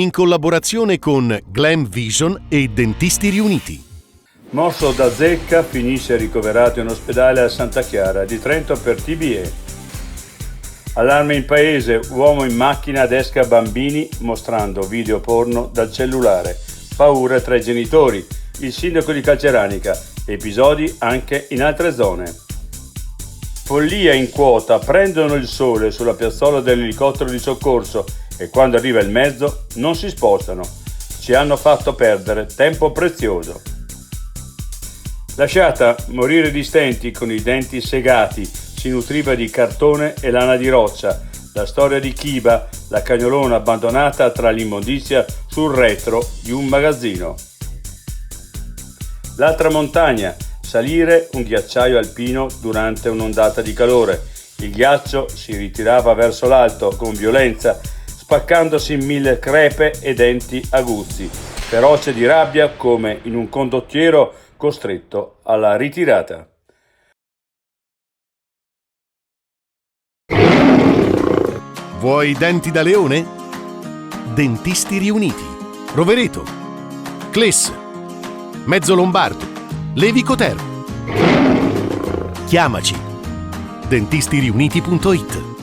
in collaborazione con Glam Vision e Dentisti Riuniti. Morso da zecca, finisce ricoverato in ospedale a Santa Chiara di Trento per TBE. Allarme in paese, uomo in macchina adesca bambini mostrando video porno dal cellulare. Paura tra i genitori. Il sindaco di Calceranica. Episodi anche in altre zone. Follia in quota, prendono il sole sulla piazzola dell'elicottero di soccorso e quando arriva il mezzo non si spostano. Ci hanno fatto perdere tempo prezioso. Lasciata morire di stenti con i denti segati, si nutriva di cartone e lana di roccia. La storia di Chiba, la cagnolona abbandonata tra l'immondizia sul retro di un magazzino. L'altra montagna, salire un ghiacciaio alpino durante un'ondata di calore. Il ghiaccio si ritirava verso l'alto con violenza, spaccandosi in 1000 crepe e denti aguzzi, feroce di rabbia come in un condottiero costretto alla ritirata. Vuoi denti da leone? Dentisti Riuniti. Rovereto, Cles, Mezzo Lombardo, Levico Terme. Chiamaci. dentisteriuniti.it